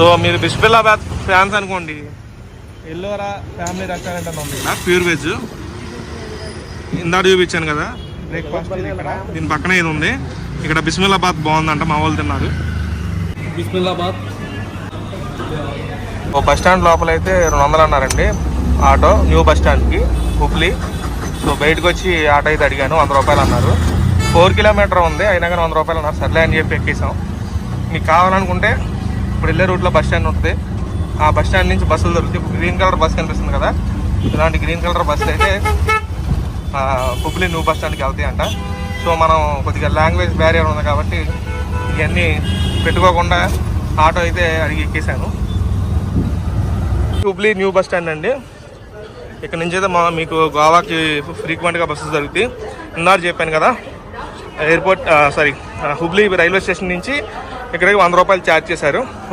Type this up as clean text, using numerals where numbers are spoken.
So మీరు బిస్మిల్లాబాద్ fans అనుకోండి, Ellora family restaurant అని ఉంది ఇక్కడ, ప్యూర్ వెజ్. ఇందాక చూపించాను కదా బ్రేక్ఫాస్ట్ ఇక్కడ, దీని పక్కనే ఇది ఉంది. ఇక్కడ బిస్మిల్లాబాద్ బాగుందంట, మా వాళ్ళు తిన్నారు. బిస్మిల్లాబాద్ ఓ బస్ స్టాండ్ లోపల అయితే 200 అన్నారండి ఆటో, న్యూ బస్ స్టాండ్కి హుబ్లీ. సో బయటకు వచ్చి ఆటో అయితే అడిగాను, 100 రూపాయలు అన్నారు. 4 కిలోమీటర్ ఉంది, అయినా కానీ 100 రూపాయలు అన్నారు. సర్లే అని చెప్పి ఎక్కేసాం. మీకు కావాలనుకుంటే ఇప్పుడు వెళ్ళే రూట్లో బస్ స్టాండ్ ఉంటుంది, ఆ బస్ స్టాండ్ నుంచి బస్సులు దొరుకుతాయి. గ్రీన్ కలర్ బస్ కనిపిస్తుంది కదా, ఇలాంటి గ్రీన్ కలర్ బస్సులు అయితే హుబ్లీ న్యూ బస్ స్టాండ్కి వెళ్తాయి అంట. సో మనం కొద్దిగా లాంగ్వేజ్ బ్యారియర్ ఉంది కాబట్టి ఇవన్నీ పెట్టుకోకుండా ఆటో అయితే అడిగి ఎక్కేసాను. హుబ్లీ న్యూ బస్ స్టాండ్ అండి. ఇక్కడ నుంచి అయితే మీకు గోవాకి ఫ్రీక్వెంట్గా బస్సెస్ దొరుకుతాయి. ఇందాక చెప్పాను కదా ఎయిర్పోర్ట్ హుబ్లీ రైల్వే స్టేషన్ నుంచి ఇక్కడికి 100 రూపాయలు ఛార్జ్ చేశారు.